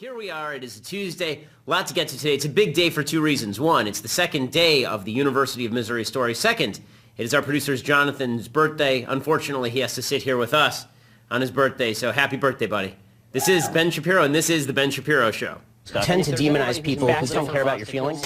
Here we are. It is a Tuesday. A lot to get to today. It's a big day for two reasons. One, it's the second day of the University of Missouri story. Second, it is our producer's Jonathan's birthday. Unfortunately, he has to sit here with us on his birthday, so happy birthday, buddy. This is Ben Shapiro, and this is The Ben Shapiro Show. You tend to demonize people who don't care about your feelings.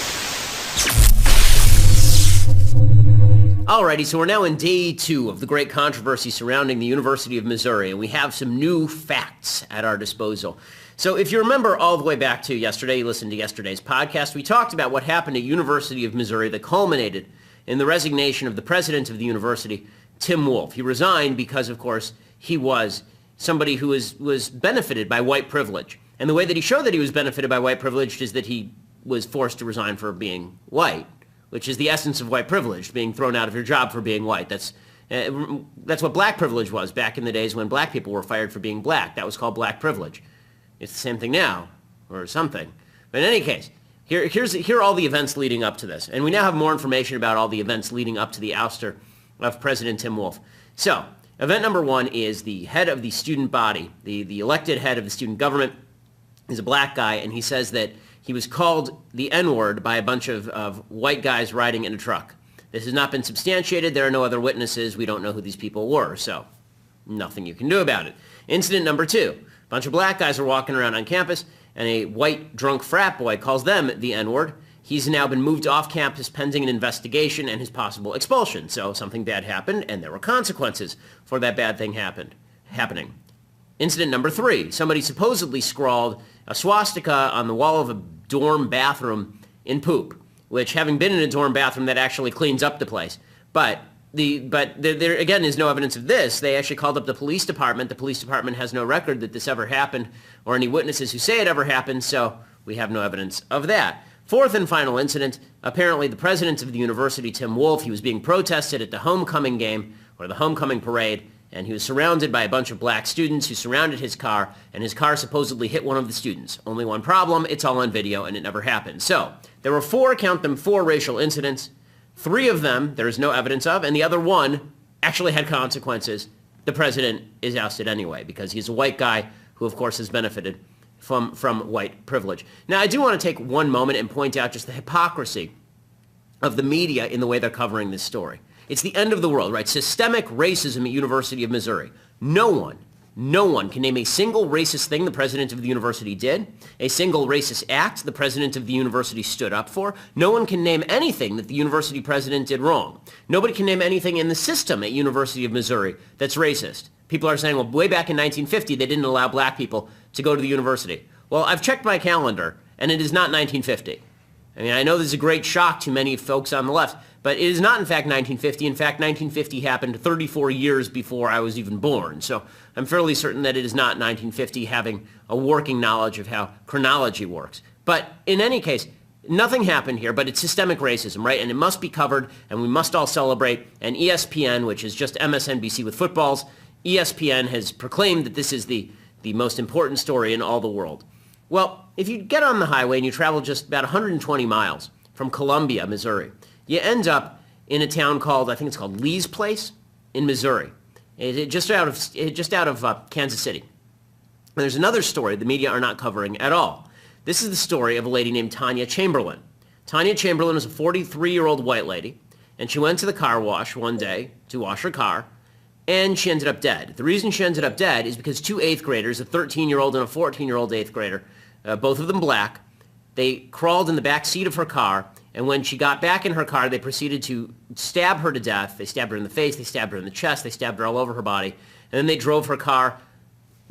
Alrighty, so we're now in day two of the great controversy surrounding the University of Missouri, and we have some new facts at our disposal. So if you remember all the way back to yesterday, you listened to yesterday's podcast, we talked about what happened at University of Missouri that culminated in the resignation of the president of the university, Tim Wolf. He resigned because, of course, he was somebody who was benefited by white privilege. And the way that he showed that he was benefited by white privilege is that he was forced to resign for being white, which is the essence of white privilege, being thrown out of your job for being white. That's what black privilege was back in the days when black people were fired for being black. That was called black privilege. It's the same thing now, or something. But in any case, here are all the events leading up to this. And we now have more information about all the events leading up to the ouster of President Tim Wolf. So, event number one is the head of the student body, the elected head of the student government, is a black guy, and he says that he was called the N-word by a bunch of white guys riding in a truck. This has not been substantiated. There are no other witnesses. We don't know who these people were, so nothing you can do about it. Incident number two. A bunch of black guys are walking around on campus, and a white drunk frat boy calls them the N-word. He's now been moved off campus pending an investigation and his possible expulsion. So something bad happened, and there were consequences for that bad thing happening. Incident number three. Somebody supposedly scrawled a swastika on the wall of a dorm bathroom in poop, which, having been in a dorm bathroom, that actually cleans up the place. But there again is no evidence of this. They actually called up the police department. The police department has no record that this ever happened or any witnesses who say it ever happened, so we have no evidence of that. Fourth and final incident, apparently the president of the university, Tim Wolf, he was being protested at the homecoming game or the homecoming parade, and he was surrounded by a bunch of black students who surrounded his car, and his car supposedly hit one of the students. Only one problem, it's all on video, and it never happened. So, there were four racial incidents. Three of them there is no evidence of, and the other one actually had consequences. The president is ousted anyway, because he's a white guy who, of course, has benefited from white privilege. Now, I do want to take one moment and point out just the hypocrisy of the media in the way they're covering this story. It's the end of the world, right? Systemic racism at University of Missouri. No one can name a single racist thing the president of the university did, a single racist act the president of the university stood up for. No one can name anything that the university president did wrong. Nobody can name anything in the system at University of Missouri that's racist. People are saying, well, way back in 1950, they didn't allow black people to go to the university. Well, I've checked my calendar, and it is not 1950. I mean, I know this is a great shock to many folks on the left, but it is not, in fact, 1950. In fact, 1950 happened 34 years before I was even born. So I'm fairly certain that it is not 1950, having a working knowledge of how chronology works. But in any case, nothing happened here, but it's systemic racism, right? And it must be covered, and we must all celebrate. And ESPN, which is just MSNBC with footballs, ESPN has proclaimed that this is the most important story in all the world. Well, if you get on the highway and you travel just about 120 miles from Columbia, Missouri, you end up in a town called, I think it's called Lee's Place in Missouri, just out of Kansas City. And there's another story the media are not covering at all. This is the story of a lady named Tanya Chamberlain. Tanya Chamberlain is a 43-year-old white lady, and she went to the car wash one day to wash her car, and she ended up dead. The reason she ended up dead is because two 8th graders, a 13-year-old and a 14-year-old 8th grader, both of them black, they crawled in the back seat of her car, and when she got back in her car, they proceeded to stab her to death. They stabbed her in the face, they stabbed her in the chest, they stabbed her all over her body, and then they drove her car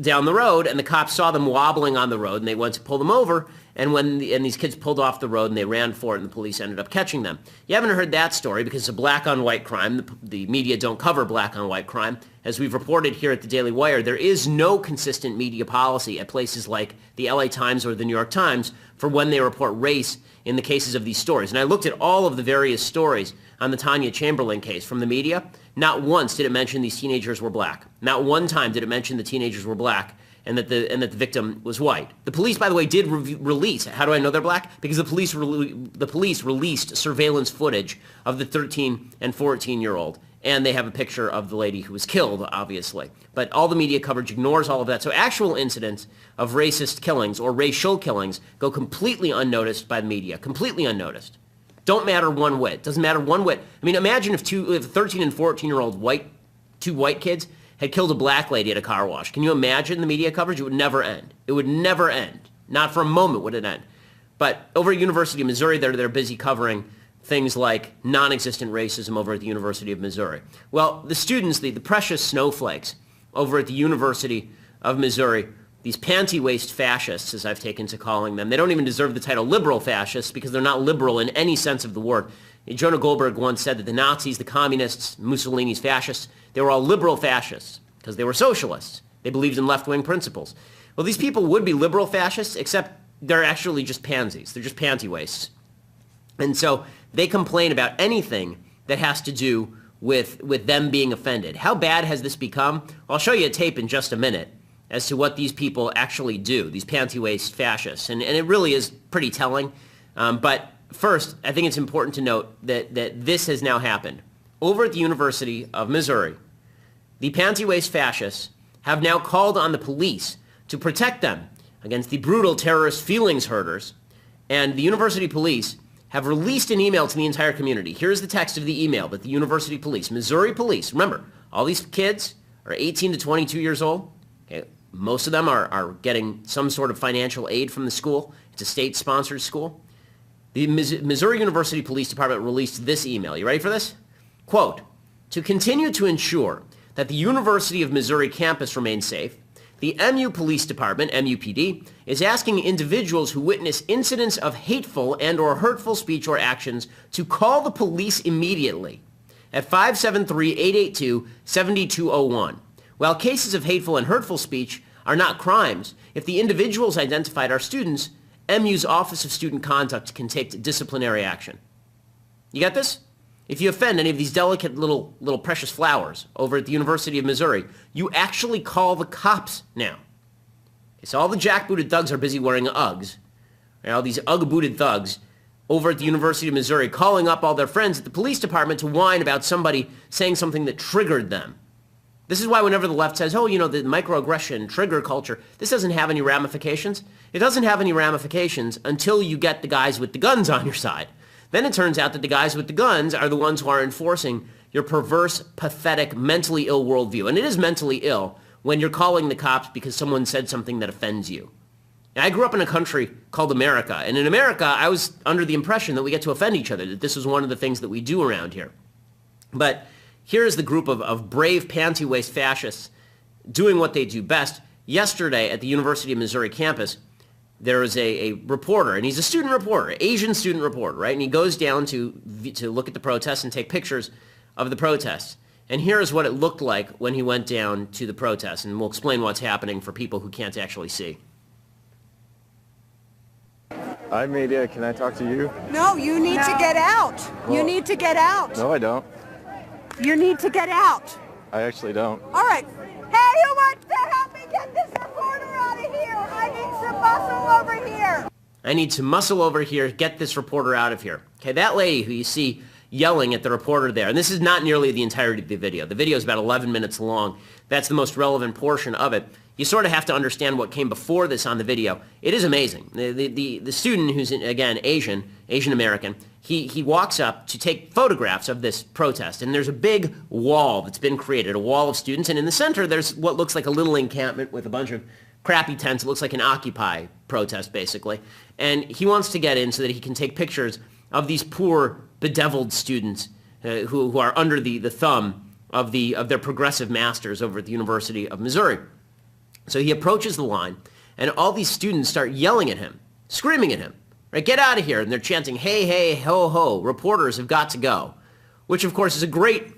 down the road, and the cops saw them wobbling on the road, and they went to pull them over, and these kids pulled off the road, and they ran for it, and the police ended up catching them. You haven't heard that story because it's a black-on-white crime. The media don't cover black-on-white crime. As we've reported here at the Daily Wire, there is no consistent media policy at places like the LA Times or the New York Times for when they report race in the cases of these stories. And I looked at all of the various stories on the Tanya Chamberlain case from the media. Not once did it mention these teenagers were black. Not one time did it mention the teenagers were black and that the victim was white. The police, by the way, did release. How do I know they're black? Because the police released surveillance footage of the 13 and 14-year-old and they have a picture of the lady who was killed, obviously. But all the media coverage ignores all of that. So actual incidents of racist killings or racial killings go completely unnoticed by the media, completely unnoticed. Don't matter one whit. Doesn't matter one whit. I mean, imagine if 13 and 14-year-old two white kids had killed a black lady at a car wash. Can you imagine the media coverage? It would never end. It would never end. Not for a moment would it end. But over at University of Missouri, they're busy covering things like non-existent racism over at the University of Missouri. Well, the students, the precious snowflakes over at the University of Missouri, these panty-waist fascists, as I've taken to calling them, they don't even deserve the title liberal fascists because they're not liberal in any sense of the word. Jonah Goldberg once said that the Nazis, the communists, Mussolini's fascists, they were all liberal fascists because they were socialists. They believed in left-wing principles. Well, these people would be liberal fascists, except they're actually just pansies. They're just panty-waists. And so they complain about anything that has to do with them being offended. How bad has this become? I'll show you a tape in just a minute as to what these people actually do, these panty-waist fascists. And it really is pretty telling. But first, I think it's important to note that this has now happened. Over at the University of Missouri, the panty-waist fascists have now called on the police to protect them against the brutal terrorist feelings hurters. And the university police have released an email to the entire community. Here's the text of the email that the university police, Missouri police, remember, all these kids are 18 to 22 years old. Okay, most of them are getting some sort of financial aid from the school. It's a state-sponsored school. The Missouri University Police Department released this email. You ready for this? Quote, to continue to ensure that the University of Missouri campus remains safe, the MU Police Department, MUPD, is asking individuals who witness incidents of hateful and or hurtful speech or actions to call the police immediately at 573-882-7201. While cases of hateful and hurtful speech are not crimes, if the individuals identified are students, MU's Office of Student Conduct can take disciplinary action. You got this? If you offend any of these delicate little precious flowers over at the University of Missouri, you actually call the cops now. Okay, so all the jackbooted thugs are busy wearing Uggs. Right, all these Ugg-booted thugs over at the University of Missouri calling up all their friends at the police department to whine about somebody saying something that triggered them. This is why whenever the left says, oh, you know, the microaggression, trigger culture, this doesn't have any ramifications. It doesn't have any ramifications until you get the guys with the guns on your side. Then it turns out that the guys with the guns are the ones who are enforcing your perverse, pathetic, mentally ill worldview. And it is mentally ill when you're calling the cops because someone said something that offends you. And I grew up in a country called America. And in America, I was under the impression that we get to offend each other, that this was one of the things that we do around here. But here is the group of brave panty-waist fascists doing what they do best. Yesterday at the University of Missouri campus, there was a reporter, and he's a student reporter, Asian student reporter, right? And he goes down to look at the protests and take pictures of the protests. And here's what it looked like when he went down to the protests, and we'll explain what's happening for people who can't actually see. Hi, media. Can I talk to you? No, you need to get out. Well, you need to get out. No, I don't. You need to get out. I actually don't. All right. Hey, who wants to help me get this reporter out of here? I need some muscle over here. I need to muscle over here, get this reporter out of here. Okay, that lady who you see yelling at the reporter there, and this is not nearly the entirety of the video. The video is about 11 minutes long. That's the most relevant portion of it. You sort of have to understand what came before this on the video. It is amazing. The student who's, again, Asian American, he walks up to take photographs of this protest, and there's a big wall that's been created, a wall of students, and in the center there's what looks like a little encampment with a bunch of crappy tents. It looks like an Occupy protest, basically. And he wants to get in so that he can take pictures of these poor, bedeviled students who are under the thumb of their progressive masters over at the University of Missouri. So he approaches the line, and all these students start yelling at him, screaming at him, right? Get out of here. And they're chanting, hey, hey, ho, ho, reporters have got to go, which, of course, is a great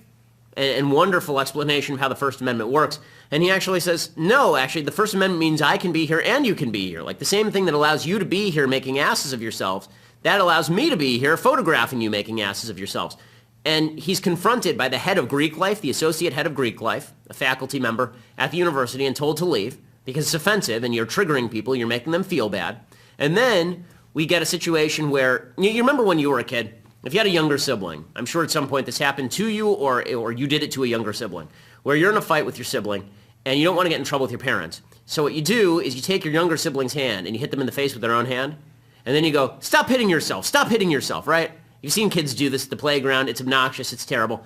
and wonderful explanation of how the First Amendment works. And he actually says, no, actually, the First Amendment means I can be here and you can be here. Like the same thing that allows you to be here making asses of yourselves, that allows me to be here photographing you making asses of yourselves. And he's confronted by the head of Greek life, the associate head of Greek life, a faculty member at the university, and told to leave because it's offensive and you're triggering people, you're making them feel bad. And then we get a situation where, you remember when you were a kid if you had a younger sibling, I'm sure at some point this happened to you or you did it to a younger sibling, where you're in a fight with your sibling and you don't want to get in trouble with your parents. So what you do is you take your younger sibling's hand and you hit them in the face with their own hand, and then you go, stop hitting yourself, right? You've seen kids do this at the playground. It's obnoxious. It's terrible.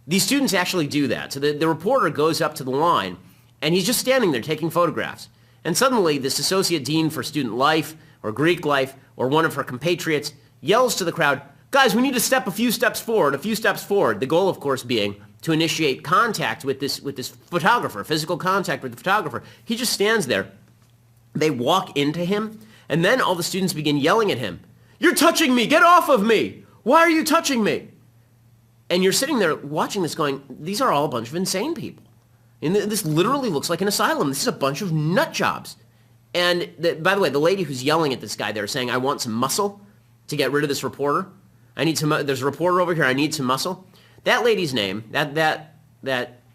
These students actually do that. So the reporter goes up to the line, and he's just standing there taking photographs. And suddenly, this associate dean for student life or Greek life or one of her compatriots yells to the crowd, guys, we need to step a few steps forward. The goal, of course, being to initiate contact with this photographer, physical contact with the photographer. He just stands there. They walk into him, and then all the students begin yelling at him. You're touching me! Get off of me! Why are you touching me? And you're sitting there watching this going, these are all a bunch of insane people. And this literally looks like an asylum. This is a bunch of nut jobs. And by the way, the lady who's yelling at this guy there saying, I want some muscle to get rid of this reporter. There's a reporter over here. I need some muscle. That lady's name, that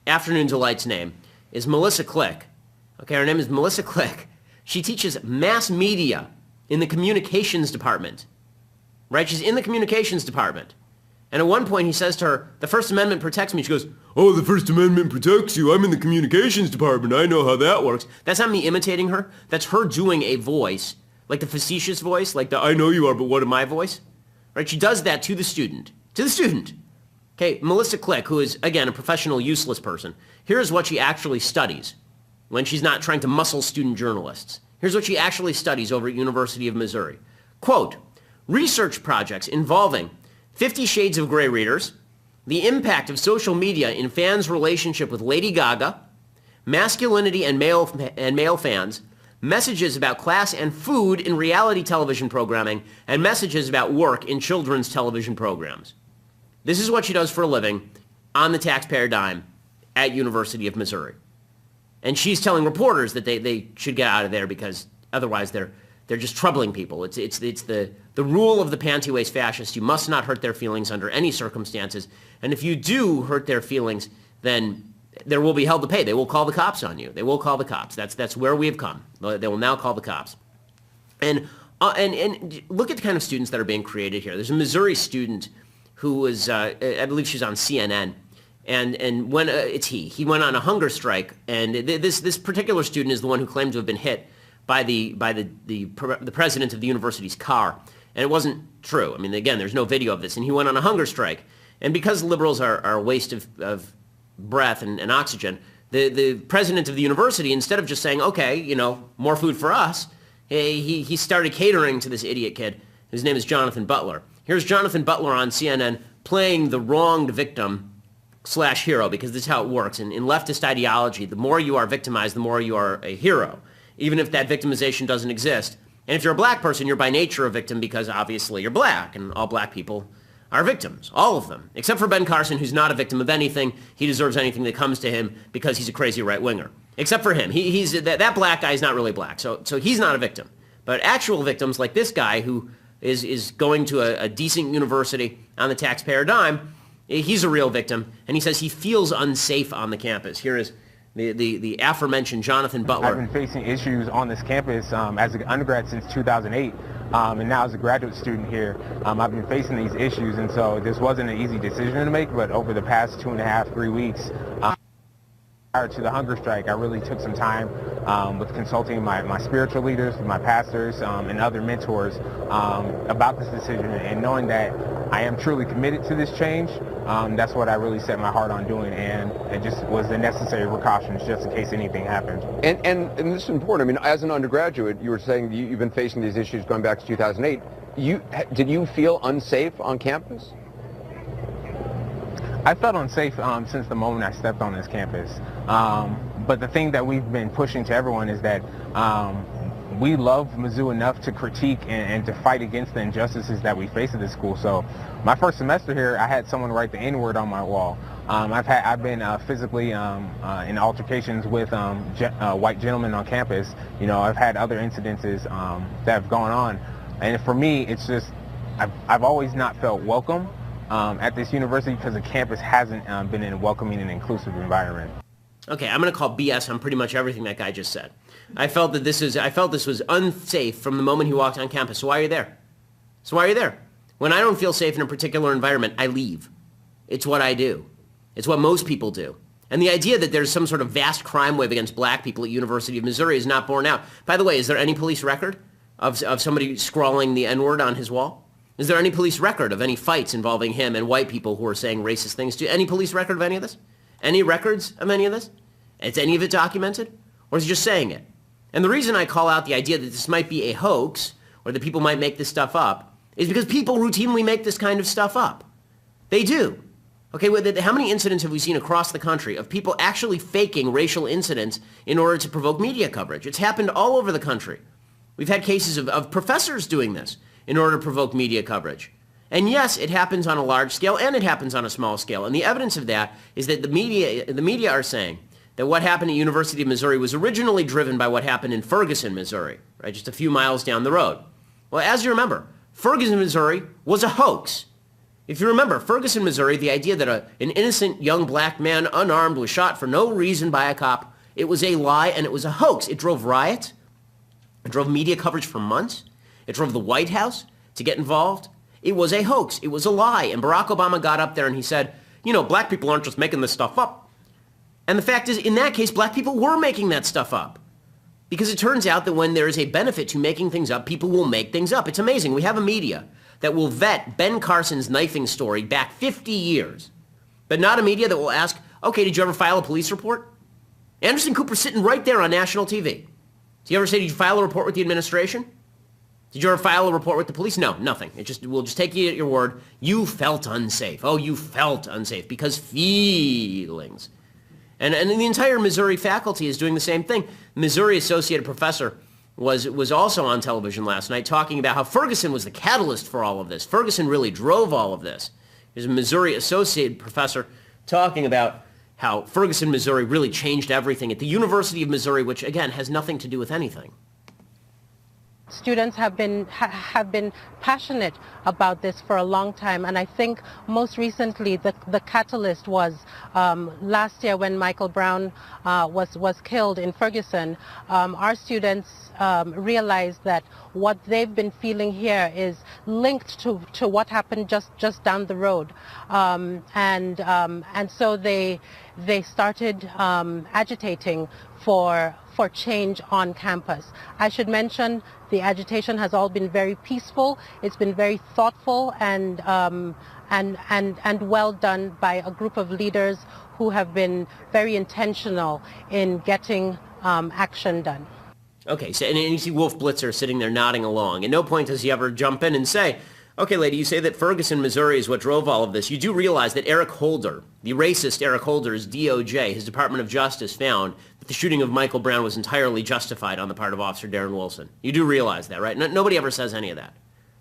Afternoon Delight's name, is Melissa Click. Okay, her name is Melissa Click. She teaches mass media in the communications department. Right? She's in the communications department. And at one point he says to her, the First Amendment protects me. She goes, oh, the First Amendment protects you. I'm in the communications department. I know how that works. That's not me imitating her. That's her doing a voice, like the facetious voice, like the I know you are, but what am I voice? Right? She does that to the student. Okay, Melissa Click, who is, again, a professional useless person, here's what she actually studies when she's not trying to muscle student journalists. Here's what she actually studies over at University of Missouri. Quote, research projects involving 50 Shades of Grey readers, the impact of social media in fans' relationship with Lady Gaga, masculinity and male fans, messages about class and food in reality television programming, and messages about work in children's television programs. This is what she does for a living on the taxpayer dime at University of Missouri. And she's telling reporters that they should get out of there because otherwise they're just troubling people. It's the rule of the pantywaist fascists. You must not hurt their feelings under any circumstances. And if you do hurt their feelings, then there will be hell to pay. They will call the cops on you. They will call the cops. That's where we have come. They will now call the cops. And look at the kind of students that are being created here. There's a Missouri student who was, I believe she's on CNN. And when he went on a hunger strike. And this particular student is the one who claimed to have been hit by the president of the university's car. And it wasn't true. I mean, again, there's no video of this. And he went on a hunger strike. And because liberals are a waste of breath and oxygen, the president of the university, instead of just saying, okay, more food for us, he started catering to this idiot kid. His name is Jonathan Butler. Here's Jonathan Butler on CNN playing the wronged victim / hero, because this is how it works. In leftist ideology, the more you are victimized, the more you are a hero, even if that victimization doesn't exist. And if you're a black person, you're by nature a victim because obviously you're black, and all black people are victims, all of them, except for Ben Carson, who's not a victim of anything. He deserves anything that comes to him because he's a crazy right-winger. Except for him. He's that black guy is not really black, so he's not a victim. But actual victims like this guy who is going to a decent university on the taxpayer dime, he's a real victim, and he says he feels unsafe on the campus. Here is the aforementioned Jonathan Butler. I've been facing issues on this campus as an undergrad since 2008, and now as a graduate student here, I've been facing these issues, and so this wasn't an easy decision to make, but over the past 2.5, 3 weeks, prior to the hunger strike, I really took some time with consulting my spiritual leaders, my pastors, and other mentors about this decision, and knowing that I am truly committed to this change. That's what I really set my heart on doing, and it just was the necessary precautions just in case anything happened. And this is important. I mean, as an undergraduate, you were saying you've been facing these issues going back to 2008. Did you feel unsafe on campus? I felt unsafe since the moment I stepped on this campus. But the thing that we've been pushing to everyone is that we love Mizzou enough to critique and to fight against the injustices that we face at this school. So my first semester here, I had someone write the N-word on my wall. I've been physically in altercations with white gentlemen on campus. I've had other incidences that have gone on. And for me, it's just, I've always not felt welcome at this university because the campus hasn't been in a welcoming and inclusive environment. Okay, I'm going to call BS on pretty much everything that guy just said. I felt this was unsafe from the moment he walked on campus. So why are you there? When I don't feel safe in a particular environment, I leave. It's what I do. It's what most people do. And the idea that there's some sort of vast crime wave against black people at University of Missouri is not borne out. By the way, is there any police record of somebody scrawling the N-word on his wall? Is there any police record of any fights involving him and white people who are saying racist things? Any police record of any of this? Any records of any of this? Is any of it documented? Or is he just saying it? And the reason I call out the idea that this might be a hoax or that people might make this stuff up is because people routinely make this kind of stuff up. They do. Okay, how many incidents have we seen across the country of people actually faking racial incidents in order to provoke media coverage? It's happened all over the country. We've had cases of professors doing this in order to provoke media coverage. And yes, it happens on a large scale and it happens on a small scale. And the evidence of that is that the media are saying that what happened at University of Missouri was originally driven by what happened in Ferguson, Missouri, right, just a few miles down the road. Well, as you remember, Ferguson, Missouri was a hoax. If you remember, Ferguson, Missouri, the idea that an innocent young black man, unarmed, was shot for no reason by a cop, it was a lie and it was a hoax. It drove riots. It drove media coverage for months. It drove the White House to get involved. It was a hoax. It was a lie. And Barack Obama got up there and he said, you know, black people aren't just making this stuff up. And the fact is, in that case, black people were making that stuff up. Because it turns out that when there is a benefit to making things up, people will make things up. It's amazing. We have a media that will vet Ben Carson's knifing story back 50 years, but not a media that will ask, okay, did you ever file a police report? Anderson Cooper's sitting right there on national TV. Did you ever say, did you file a report with the administration? Did you ever file a report with the police? No, nothing. We'll just take you at your word. You felt unsafe. Oh, you felt unsafe because feelings. And the entire Missouri faculty is doing the same thing. Missouri Associated Professor was also on television last night talking about how Ferguson was the catalyst for all of this. Ferguson really drove all of this. There's a Missouri Associated Professor talking about how Ferguson, Missouri really changed everything at the University of Missouri, which, again, has nothing to do with anything. Students have been passionate about this for a long time, and I think most recently the catalyst was last year when Michael Brown was killed in Ferguson. Our students realized that what they've been feeling here is linked to what happened just down the road, and so they started agitating for change on campus. I should mention the agitation has all been very peaceful. It's been very thoughtful and well done by a group of leaders who have been very intentional in getting action done. Okay, so and you see Wolf Blitzer sitting there nodding along. At no point does he ever jump in and say, okay, lady, you say that Ferguson, Missouri is what drove all of this. You do realize that Eric Holder, the racist Eric Holder's DOJ, his Department of Justice, found that the shooting of Michael Brown was entirely justified on the part of Officer Darren Wilson. You do realize that, right? Nobody ever says any of that.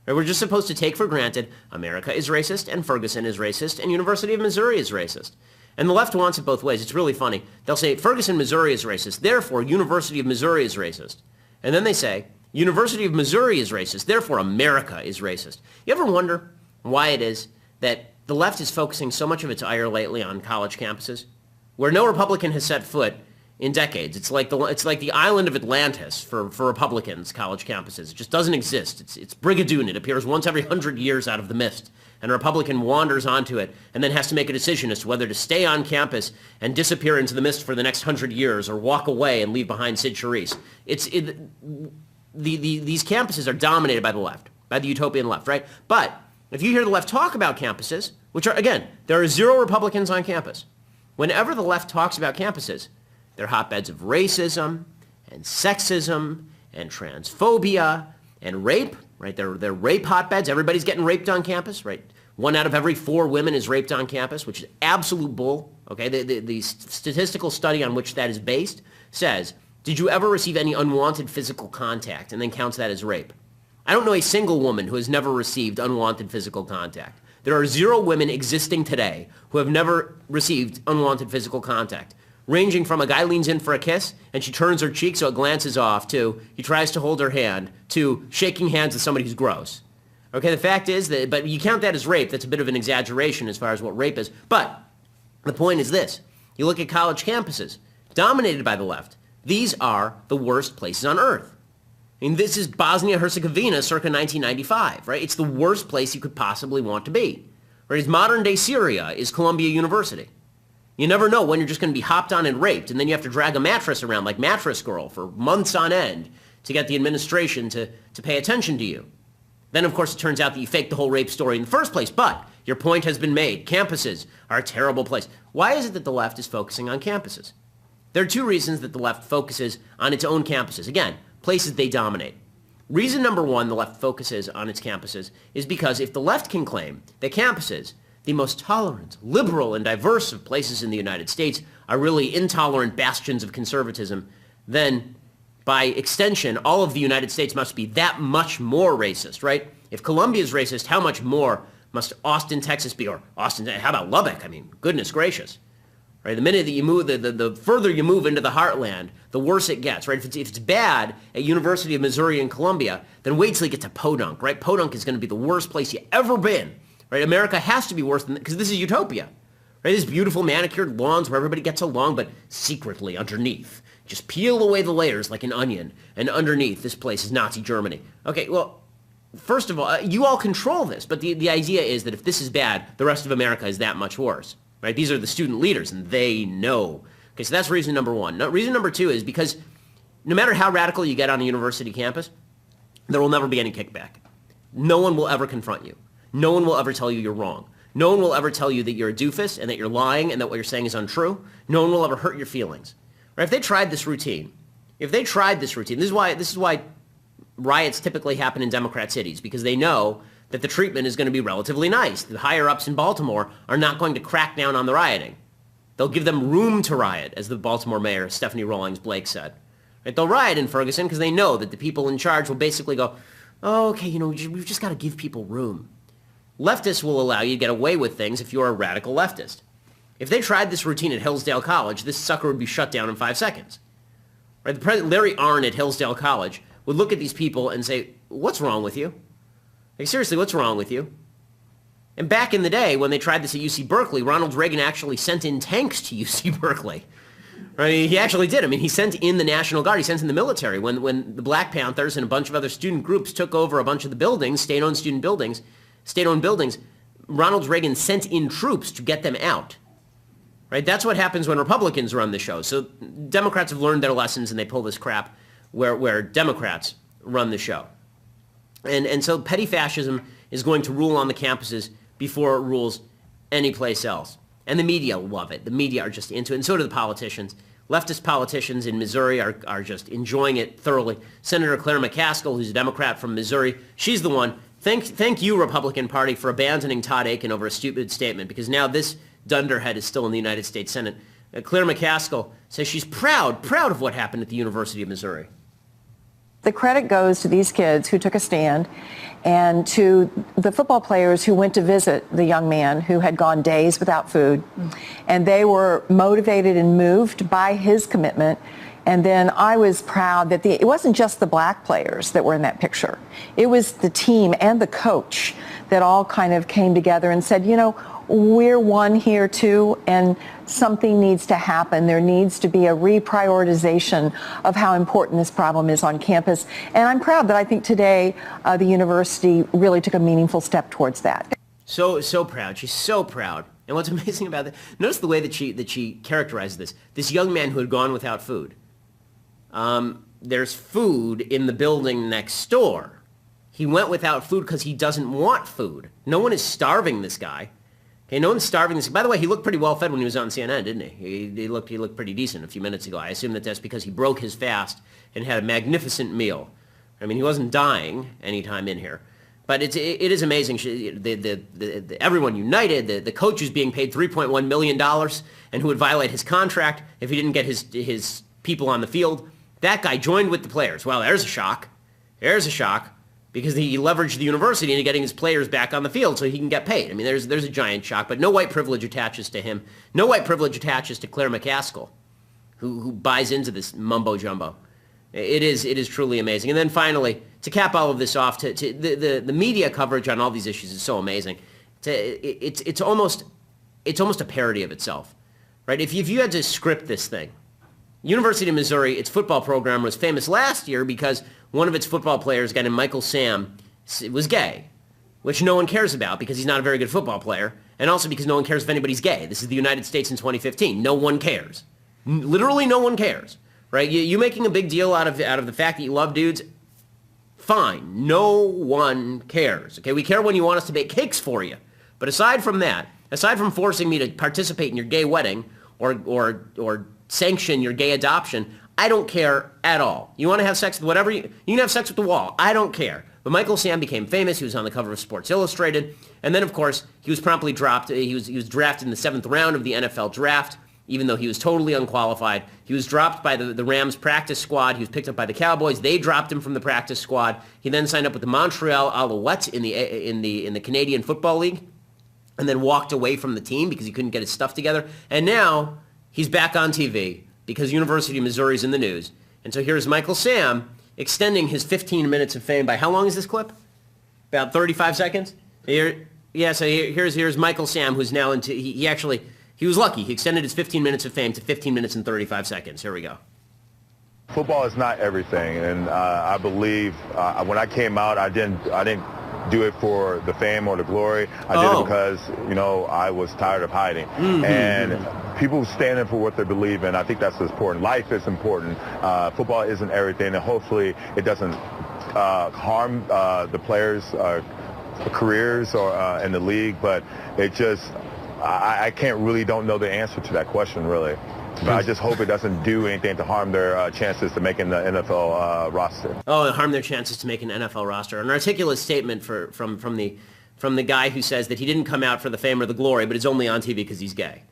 Right? We're just supposed to take for granted America is racist and Ferguson is racist and University of Missouri is racist. And the left wants it both ways. It's really funny. They'll say Ferguson, Missouri is racist, therefore University of Missouri is racist. And then they say University of Missouri is racist, therefore America is racist. You ever wonder why it is that the left is focusing so much of its ire lately on college campuses, where no Republican has set foot in decades? It's like the island of Atlantis for Republicans' college campuses. It just doesn't exist. It's Brigadoon. It appears once every 100 years out of the mist, and a Republican wanders onto it and then has to make a decision as to whether to stay on campus and disappear into the mist for the next 100 years or walk away and leave behind Sid Charisse. These campuses are dominated by the left, by the utopian left, right? But if you hear the left talk about campuses, which are, again, there are 0 Republicans on campus. Whenever the left talks about campuses, they're hotbeds of racism and sexism and transphobia and rape, right? They're rape hotbeds. Everybody's getting raped on campus, right? 1 out of every 4 women is raped on campus, which is absolute bull, okay? The statistical study on which that is based says, did you ever receive any unwanted physical contact, and then counts that as rape? I don't know a single woman who has never received unwanted physical contact. There are 0 women existing today who have never received unwanted physical contact, ranging from a guy leans in for a kiss and she turns her cheek so it glances off, to he tries to hold her hand, to shaking hands with somebody who's gross. Okay, the fact is that, but you count that as rape. That's a bit of an exaggeration as far as what rape is. But the point is this. You look at college campuses, dominated by the left. These are the worst places on earth. mean, this is Bosnia-Herzegovina circa 1995, right? It's the worst place you could possibly want to be. Whereas modern-day Syria is Columbia University. You never know when you're just going to be hopped on and raped, and then you have to drag a mattress around like Mattress Girl for months on end to get the administration to pay attention to you. Then, of course, it turns out that you faked the whole rape story in the first place, but your point has been made. Campuses are a terrible place. Why is it that the left is focusing on campuses? There are two reasons that the left focuses on its own campuses. Again, places they dominate. Reason number one the left focuses on its campuses is because if the left can claim that campuses, the most tolerant, liberal, and diverse of places in the United States, are really intolerant bastions of conservatism, then by extension, all of the United States must be that much more racist, right? If Columbia is racist, how much more must Austin, Texas be? Or Austin, how about Lubbock? I mean, goodness gracious. Right? The minute that you move, the further you move into the heartland, the worse it gets, right? If it's bad at University of Missouri and Columbia, then wait till you get to Podunk, right? Podunk is going to be the worst place you ever been, right? America has to be worse than, because this is utopia, right? These beautiful manicured lawns where everybody gets along, but secretly underneath. Just peel away the layers like an onion, and underneath this place is Nazi Germany. Okay, well, first of all, you all control this, but the idea is that if this is bad, the rest of America is that much worse. Right? These are the student leaders, and they know. Okay, so that's reason number one. Reason number two is because no matter how radical you get on a university campus, there will never be any kickback. No one will ever confront you. No one will ever tell you you're wrong. No one will ever tell you that you're a doofus and that you're lying and that what you're saying is untrue. No one will ever hurt your feelings. Right? If they tried this routine, this is why riots typically happen in Democrat cities, because they know that the treatment is going to be relatively nice. The higher-ups in Baltimore are not going to crack down on the rioting. They'll give them room to riot, as the Baltimore mayor, Stephanie Rawlings Blake, said. Right? They'll riot in Ferguson because they know that the people in charge will basically go, oh, okay, we've just got to give people room. Leftists will allow you to get away with things if you're a radical leftist. If they tried this routine at Hillsdale College, this sucker would be shut down in 5 seconds. Right? Larry Arnn at Hillsdale College would look at these people and say, what's wrong with you? Like, seriously, what's wrong with you? And back in the day, when they tried this at UC Berkeley, Ronald Reagan actually sent in tanks to UC Berkeley. Right? He actually did. I mean, he sent in the National Guard. He sent in the military. When the Black Panthers and a bunch of other student groups took over a bunch of the buildings, state-owned buildings, Ronald Reagan sent in troops to get them out. Right? That's what happens when Republicans run the show. So Democrats have learned their lessons, and they pull this crap where Democrats run the show. And so petty fascism is going to rule on the campuses before it rules any place else. And the media love it. The media are just into it, and so do the politicians. Leftist politicians in Missouri are just enjoying it thoroughly. Senator Claire McCaskill, who's a Democrat from Missouri, she's the one. Thank you, Republican Party, for abandoning Todd Akin over a stupid statement, because now this dunderhead is still in the United States Senate. Claire McCaskill says she's proud of what happened at the University of Missouri. The credit goes to these kids who took a stand and to the football players who went to visit the young man who had gone days without food. And they were motivated and moved by his commitment. And then I was proud that it wasn't just the black players that were in that picture. It was the team and the coach that all kind of came together and said, we're one here too, and something needs to happen. There needs to be a reprioritization of how important this problem is on campus. And I'm proud that I think today the university really took a meaningful step towards that. So proud. She's so proud. And what's amazing about that, notice the way that she characterizes this. This young man who had gone without food. There's food in the building next door. He went without food because he doesn't want food. No one is starving this guy. Okay, no one's starving this. By the way, he looked pretty well fed when he was on CNN, didn't he? He looked pretty decent a few minutes ago. I assume that that's because he broke his fast and had a magnificent meal. I mean, he wasn't dying anytime in here. But it is amazing. Everyone united. The coach who's being paid $3.1 million and who would violate his contract if he didn't get his people on the field. That guy joined with the players. Well, there's a shock. There's a shock. Because he leveraged the university into getting his players back on the field so he can get paid. I mean, there's a giant shock, but no white privilege attaches to him. No white privilege attaches to Claire McCaskill, who buys into this mumbo-jumbo. It is truly amazing. And then finally, to cap all of this off, the media coverage on all these issues is so amazing. It's almost a parody of itself, right? If you had to script this thing, University of Missouri, its football program was famous last year because one of its football players, a guy named Michael Sam, was gay, which no one cares about because he's not a very good football player, and also because no one cares if anybody's gay. This is the United States in 2015. No one cares. Literally no one cares, right? You making a big deal out of the fact that you love dudes, fine. No one cares, okay? We care when you want us to bake cakes for you. But aside from that, aside from forcing me to participate in your gay wedding or sanction your gay adoption, I don't care at all. You want to have sex with whatever, you can have sex with the wall. I don't care. But Michael Sam became famous. He was on the cover of Sports Illustrated. And then, of course, he was promptly dropped. He was drafted in the 7th round of the NFL draft, even though he was totally unqualified. He was dropped by the Rams practice squad. He was picked up by the Cowboys. They dropped him from the practice squad. He then signed up with the Montreal Alouettes in the Canadian Football League, and then walked away from the team because he couldn't get his stuff together. And now he's back on TV because University of Missouri is in the news. And so here's Michael Sam extending his 15 minutes of fame by how long is this clip? About 35 seconds? Here's Michael Sam, who's now into, he was lucky. He extended his 15 minutes of fame to 15 minutes and 35 seconds. Here we go. Football is not everything, and I believe when I came out, I didn't do it for the fame or the glory. I did it because, I was tired of hiding. Mm-hmm. And people standing for what they believe in, I think that's important. Life is important. Football isn't everything, and hopefully it doesn't harm the players' careers or in the league, but it just, I don't know the answer to that question, really. But I just hope it doesn't do anything to harm their chances to making the NFL roster. Oh, harm their chances to make an NFL roster. An articulate statement from the guy who says that he didn't come out for the fame or the glory, but is only on TV because he's gay.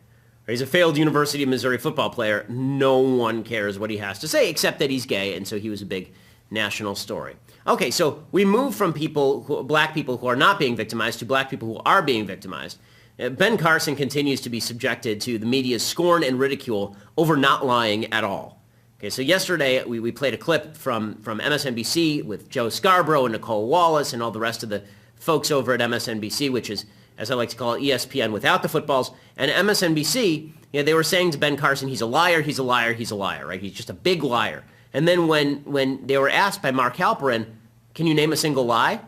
He's a failed University of Missouri football player. No one cares what he has to say except that he's gay, and so he was a big national story. Okay, so we move from black people who are not being victimized to black people who are being victimized. Ben Carson continues to be subjected to the media's scorn and ridicule over not lying at all. Okay, so yesterday we played a clip from MSNBC with Joe Scarborough and Nicole Wallace and all the rest of the folks over at MSNBC, which is, as I like to call it, ESPN without the footballs. And MSNBC, they were saying to Ben Carson, he's a liar, he's a liar, he's a liar, right? He's just a big liar. And then when they were asked by Mark Halperin, can you name a single lie?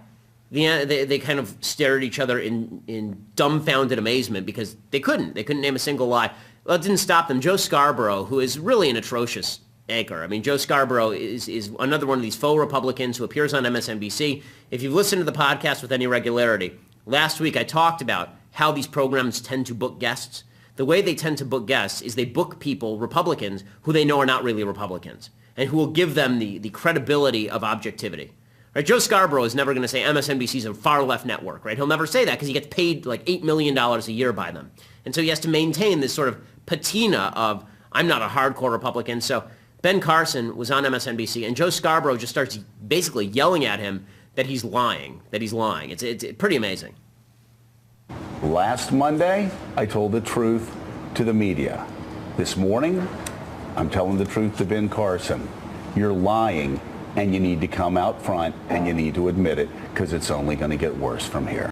They kind of stared at each other in dumbfounded amazement because they couldn't name a single lie. Well, it didn't stop them. Joe Scarborough, who is really an atrocious anchor. I mean, Joe Scarborough is another one of these faux Republicans who appears on MSNBC. If you've listened to the podcast with any regularity, last week I talked about how these programs tend to book guests. The way they tend to book guests is they book people, Republicans, who they know are not really Republicans and who will give them the credibility of objectivity. Right, Joe Scarborough is never going to say MSNBC is a far-left network, right? He'll never say that because he gets paid like $8 million a year by them. And so he has to maintain this sort of patina of, I'm not a hardcore Republican. So Ben Carson was on MSNBC, and Joe Scarborough just starts basically yelling at him that he's lying, It's pretty amazing. Last Monday, I told the truth to the media. This morning, I'm telling the truth to Ben Carson. You're lying. And you need to come out front and you need to admit it because it's only going to get worse from here.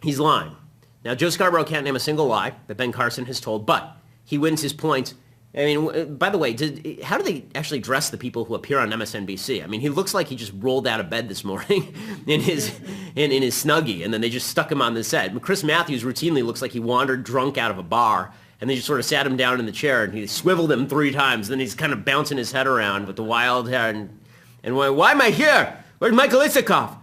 He's lying. Now, Joe Scarborough can't name a single lie that Ben Carson has told, but he wins his point. I mean, by the way, how do they actually dress the people who appear on MSNBC? I mean, he looks like he just rolled out of bed this morning in his Snuggie, and then they just stuck him on the set. Chris Matthews routinely looks like he wandered drunk out of a bar, and they just sort of sat him down in the chair, and he swiveled him 3 times. Then he's kind of bouncing his head around with the wild hair, and why am I here? Where's Michael Isikoff?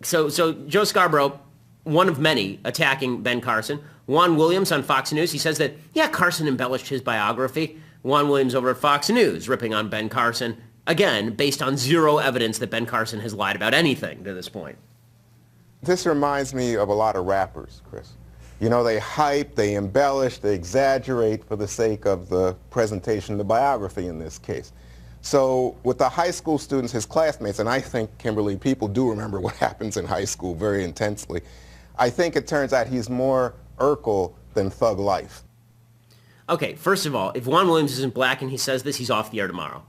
So Joe Scarborough, one of many, attacking Ben Carson. Juan Williams on Fox News, he says that, Carson embellished his biography. Juan Williams over at Fox News ripping on Ben Carson, again, based on zero evidence that Ben Carson has lied about anything to this point. This reminds me of a lot of rappers, Chris. They hype, they embellish, they exaggerate for the sake of the presentation, the biography in this case. So with the high school students, his classmates, and I think, Kimberly, people do remember what happens in high school very intensely, I think it turns out he's more Urkel than Thug Life. Okay, first of all, if Juan Williams isn't black and he says this, he's off the air tomorrow.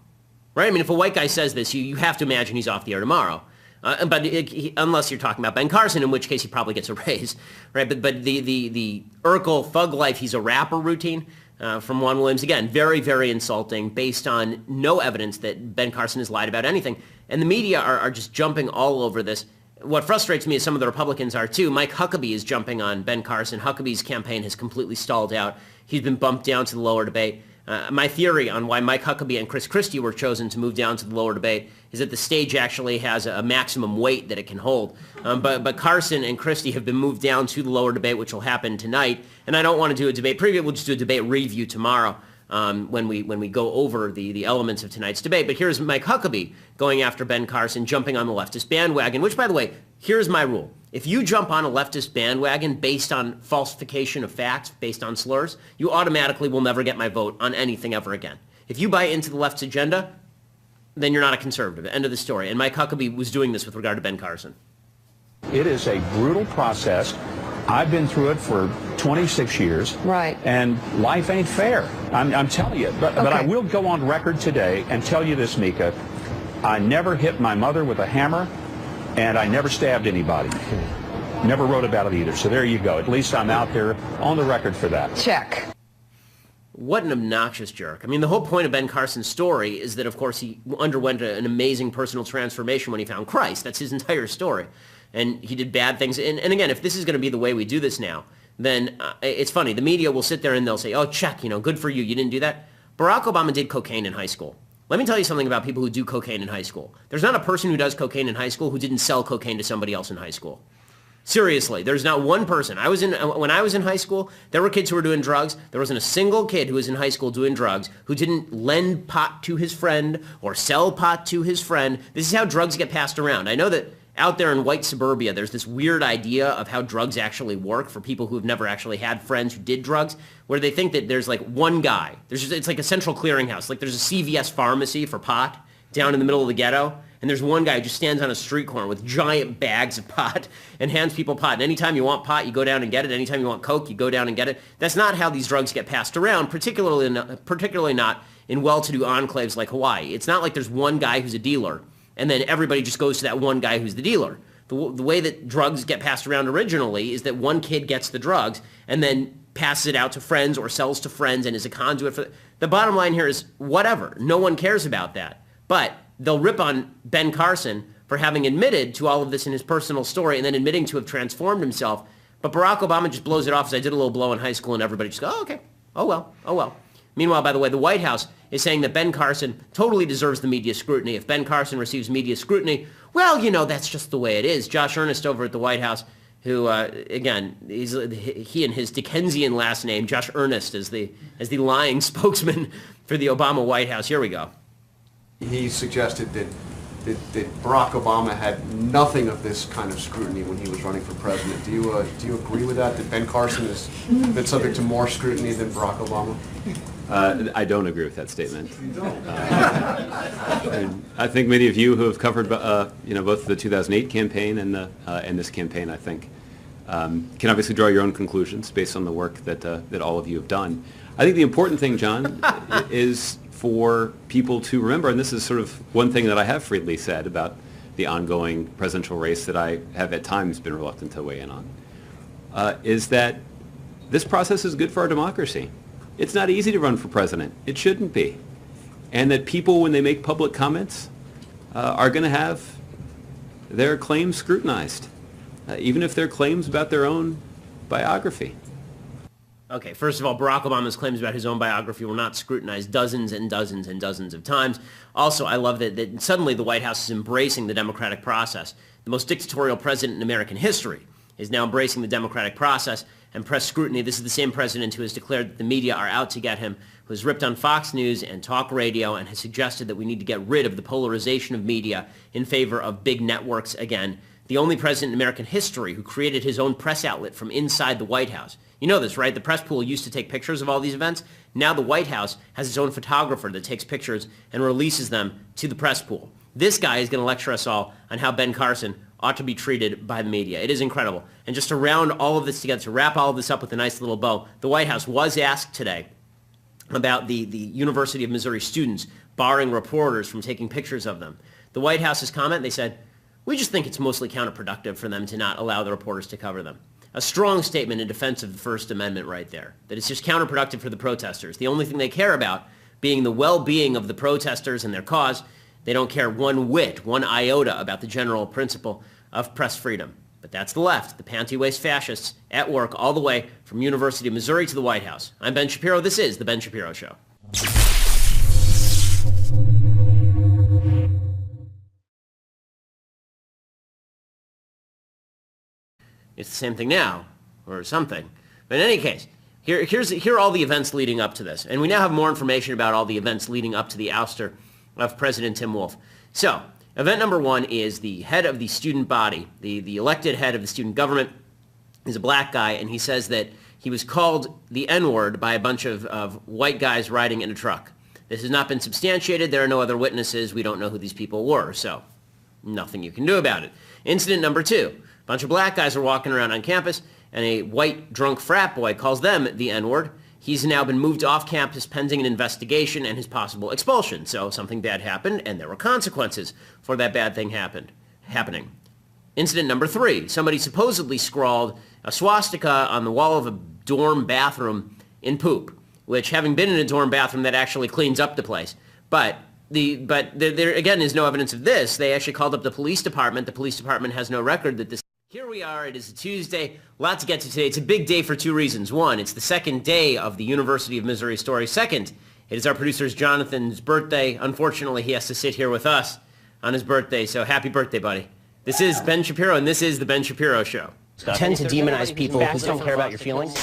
Right? I mean, if a white guy says this, you have to imagine he's off the air tomorrow. But unless you're talking about Ben Carson, in which case he probably gets a raise, right? But the Urkel Thug Life, he's a rapper routine. from Juan Williams. Again, very, very insulting, based on no evidence that Ben Carson has lied about anything. And the media are just jumping all over this. What frustrates me is some of the Republicans are too. Mike Huckabee is jumping on Ben Carson. Huckabee's campaign has completely stalled out. He's been bumped down to the lower debate. My theory on why Mike Huckabee and Chris Christie were chosen to move down to the lower debate is that the stage actually has a maximum weight that it can hold. But Carson and Christie have been moved down to the lower debate, which will happen tonight. And I don't want to do a debate preview. We'll just do a debate review tomorrow when we go over the elements of tonight's debate. But here's Mike Huckabee going after Ben Carson, jumping on the leftist bandwagon, which, by the way, here's my rule. If you jump on a leftist bandwagon based on falsification of facts, based on slurs, you automatically will never get my vote on anything ever again. If you buy into the left's agenda, then you're not a conservative. End of the story. And Mike Huckabee was doing this with regard to Ben Carson. It is a brutal process. I've been through it for 26 years. Right. And life ain't fair. I'm telling you. But I will go on record today and tell you this, Mika. I never hit my mother with a hammer, and I never stabbed anybody. Never wrote about it either. So there you go. At least I'm out there on the record for that. Check. What an obnoxious jerk. I mean, the whole point of Ben Carson's story is that, of course, he underwent an amazing personal transformation when he found Christ. That's his entire story. And he did bad things. And again, if this is going to be the way we do this now, then it's funny. The media will sit there and they'll say, oh, check, good for you. You didn't do that. Barack Obama did cocaine in high school. Let me tell you something about people who do cocaine in high school. There's not a person who does cocaine in high school who didn't sell cocaine to somebody else in high school. Seriously, there's not one person. When I was in high school, there were kids who were doing drugs. There wasn't a single kid who was in high school doing drugs who didn't lend pot to his friend or sell pot to his friend. This is how drugs get passed around. I know that out there in white suburbia, there's this weird idea of how drugs actually work for people who have never actually had friends who did drugs, where they think that there's like one guy. It's like a central clearinghouse. Like there's a CVS pharmacy for pot down in the middle of the ghetto. And there's one guy who just stands on a street corner with giant bags of pot and hands people pot. And anytime you want pot, you go down and get it. Anytime you want coke, you go down and get it. That's not how these drugs get passed around, particularly not in well-to-do enclaves like Hawaii. It's not like there's one guy who's a dealer, and then everybody just goes to that one guy who's the dealer. The way that drugs get passed around originally is that one kid gets the drugs and then passes it out to friends or sells to friends and is a conduit for the bottom line here is whatever. No one cares about that. But they'll rip on Ben Carson for having admitted to all of this in his personal story and then admitting to have transformed himself. But Barack Obama just blows it off as I did a little blow in high school and everybody just goes, oh, okay. Oh, well. Oh, well. Meanwhile, by the way, the White House is saying that Ben Carson totally deserves the media scrutiny. If Ben Carson receives media scrutiny, well, that's just the way it is. Josh Earnest over at the White House, who, again, he and his Dickensian last name, Josh Earnest, as the lying spokesman for the Obama White House. Here we go. He suggested that Barack Obama had nothing of this kind of scrutiny when he was running for president. Do you agree with that? That Ben Carson has been subject to more scrutiny than Barack Obama? I don't agree with that statement. I think many of you who have covered, both the 2008 campaign and this campaign, I think, can obviously draw your own conclusions based on the work that all of you have done. I think the important thing, John, is for people to remember, and this is sort of one thing that I have freely said about the ongoing presidential race that I have at times been reluctant to weigh in on, is that this process is good for our democracy. It's not easy to run for president. It shouldn't be. And that people, when they make public comments, are going to have their claims scrutinized, even if they're claims about their own biography. Okay, first of all, Barack Obama's claims about his own biography were not scrutinized dozens and dozens and dozens of times. Also, I love that suddenly the White House is embracing the democratic process. The most dictatorial president in American history is now embracing the democratic process and press scrutiny. This is the same president who has declared that the media are out to get him, who has ripped on Fox News and talk radio and has suggested that we need to get rid of the polarization of media in favor of big networks again. The only president in American history who created his own press outlet from inside the White House. You know this, right? The press pool used to take pictures of all these events. Now the White House has its own photographer that takes pictures and releases them to the press pool. This guy is going to lecture us all on how Ben Carson ought to be treated by the media. It is incredible. And just to round all of this together, to wrap all of this up with a nice little bow, the White House was asked today about the University of Missouri students barring reporters from taking pictures of them. The White House's comment, they said, we just think it's mostly counterproductive for them to not allow the reporters to cover them. a strong statement in defense of the First Amendment right there, that it's just counterproductive for the protesters. The only thing they care about being the well-being of the protesters and their cause. They don't care one whit, one iota about the general principle of press freedom. But that's the left, the panty-waist fascists, at work all the way from University of Missouri to the White House. I'm Ben Shapiro. This is The Ben Shapiro Show. It's the same thing now, or something. But in any case, here are all the events leading up to this. And we now have more information about all the events leading up to the ouster of President Tim Wolf. So, event number one is the head of the student body, the elected head of the student government. He's a black guy, and he says that he was called the N-word by a bunch of white guys riding in a truck. This has not been substantiated. There are no other witnesses. We don't know who these people were, so nothing you can do about it. Incident number two. A bunch of black guys are walking around on campus, and a white drunk frat boy calls them the N-word. He's now been moved off campus pending an investigation and his possible expulsion. So something bad happened, and there were consequences for that bad thing happening. Incident number three. Somebody supposedly scrawled a swastika on the wall of a dorm bathroom in poop, which, having been in a dorm bathroom, that actually cleans up the place. But there again is no evidence of this. They actually called up the police department. The police department has no record that this. Here we are. It is a Tuesday. A lot to get to today. It's a big day for two reasons. One, it's the second day of the University of Missouri story. Second, it is our producer's Jonathan's birthday. Unfortunately, he has to sit here with us on his birthday. So happy birthday, buddy. This is Ben Shapiro, and this is The Ben Shapiro Show. You tend to demonize people who don't care about your feelings.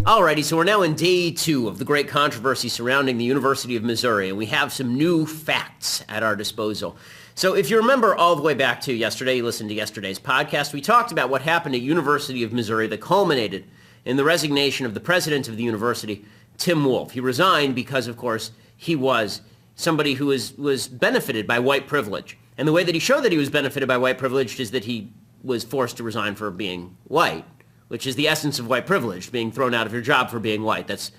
Alrighty, so we're now in day two of the great controversy surrounding the University of Missouri, and we have some new facts at our disposal. So if you remember all the way back to yesterday, you listened to yesterday's podcast, we talked about what happened at University of Missouri that culminated in the resignation of the president of the university, Tim Wolf. He resigned because, of course, he was somebody who was benefited by white privilege. And the way that he showed that he was benefited by white privilege is that he was forced to resign for being white, which is the essence of white privilege, being thrown out of your job for being white. That's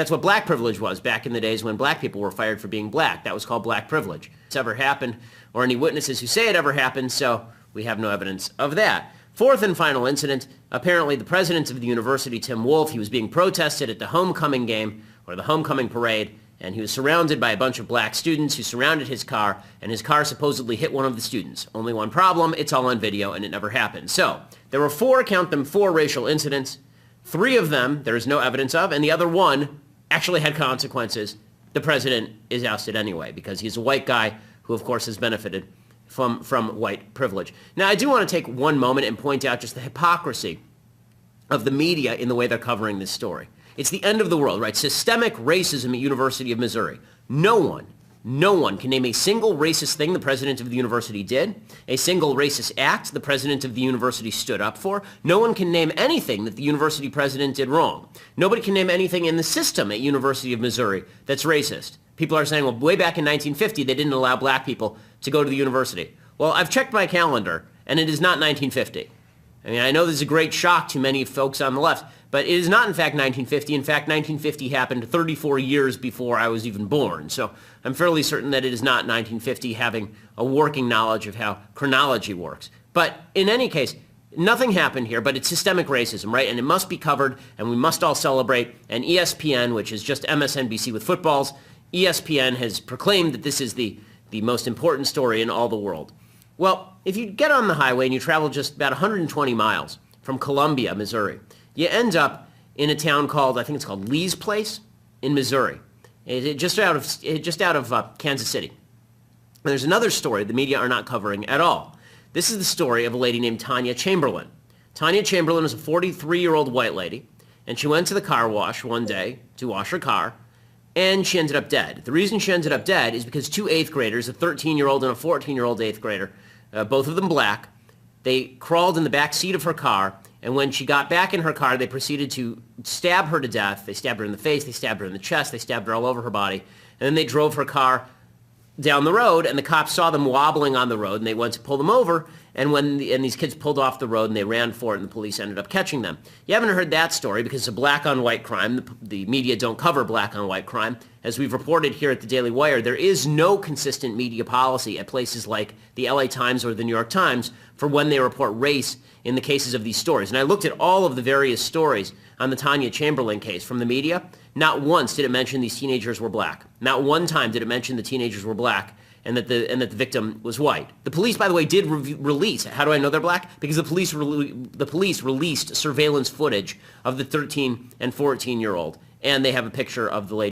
what black privilege was back in the days when black people were fired for being black. That was called black privilege. It's ever happened, or any witnesses who say it ever happened, so we have no evidence of that. Fourth and final incident, apparently the president of the university, Tim Wolf, he was being protested at the homecoming game, or the homecoming parade, and he was surrounded by a bunch of black students who surrounded his car, and his car supposedly hit one of the students. Only one problem, it's all on video, and it never happened. So, there were four racial incidents. Three of them there is no evidence of, and the other one actually had consequences. The president is ousted anyway, because he's a white guy who, of course, has benefited from white privilege. Now, I do want to take one moment and point out just the hypocrisy of the media in the way they're covering this story. It's the end of the world, right? Systemic racism at University of Missouri. No one can name a single racist thing the president of the university did, a single racist act the president of the university stood up for. No one can name anything that the university president did wrong. Nobody can name anything in the system at University of Missouri that's racist. People are saying, well, way back in 1950, they didn't allow black people to go to the university. Well, I've checked my calendar, and it is not 1950. I mean, I know this is a great shock to many folks on the left, but it is not, in fact, 1950. In fact, 1950 happened 34 years before I was even born. So I'm fairly certain that it is not 1950, having a working knowledge of how chronology works. But in any case, nothing happened here, but it's systemic racism, right? And it must be covered, and we must all celebrate. And ESPN, which is just MSNBC with footballs, ESPN has proclaimed that this is the most important story in all the world. Well, if you get on the highway and you travel just about 120 miles from Columbia, Missouri, you end up in a town called, I think it's called Lee's Place in Missouri, just out of Kansas City. And there's another story the media are not covering at all. This is the story of a lady named Tanya Chamberlain. Tanya Chamberlain is a 43-year-old white lady, and she went to the car wash one day to wash her car, and she ended up dead. The reason she ended up dead is because two 8th graders, a 13-year-old and a 14-year-old 8th grader, both of them black, they crawled in the back seat of her car, and when she got back in her car, they proceeded to stab her to death. They stabbed her in the face, they stabbed her in the chest, they stabbed her all over her body, and then they drove her car down the road, and the cops saw them wobbling on the road, and they went to pull them over, and these kids pulled off the road, and they ran for it, and the police ended up catching them. You haven't heard that story because it's a black-on-white crime. The media don't cover black-on-white crime. as we've reported here at the Daily Wire, there is no consistent media policy at places like the LA Times or the New York Times for when they report race in the cases of these stories. And I looked at all of the various stories on the Tanya Chamberlain case from the media. Not once did it mention these teenagers were black. Not one time did it mention the teenagers were black and that the victim was white. The police, by the way, did release. How do I know they're black? Because the police released surveillance footage of the 13 and 14-year-old, and they have a picture of the lady.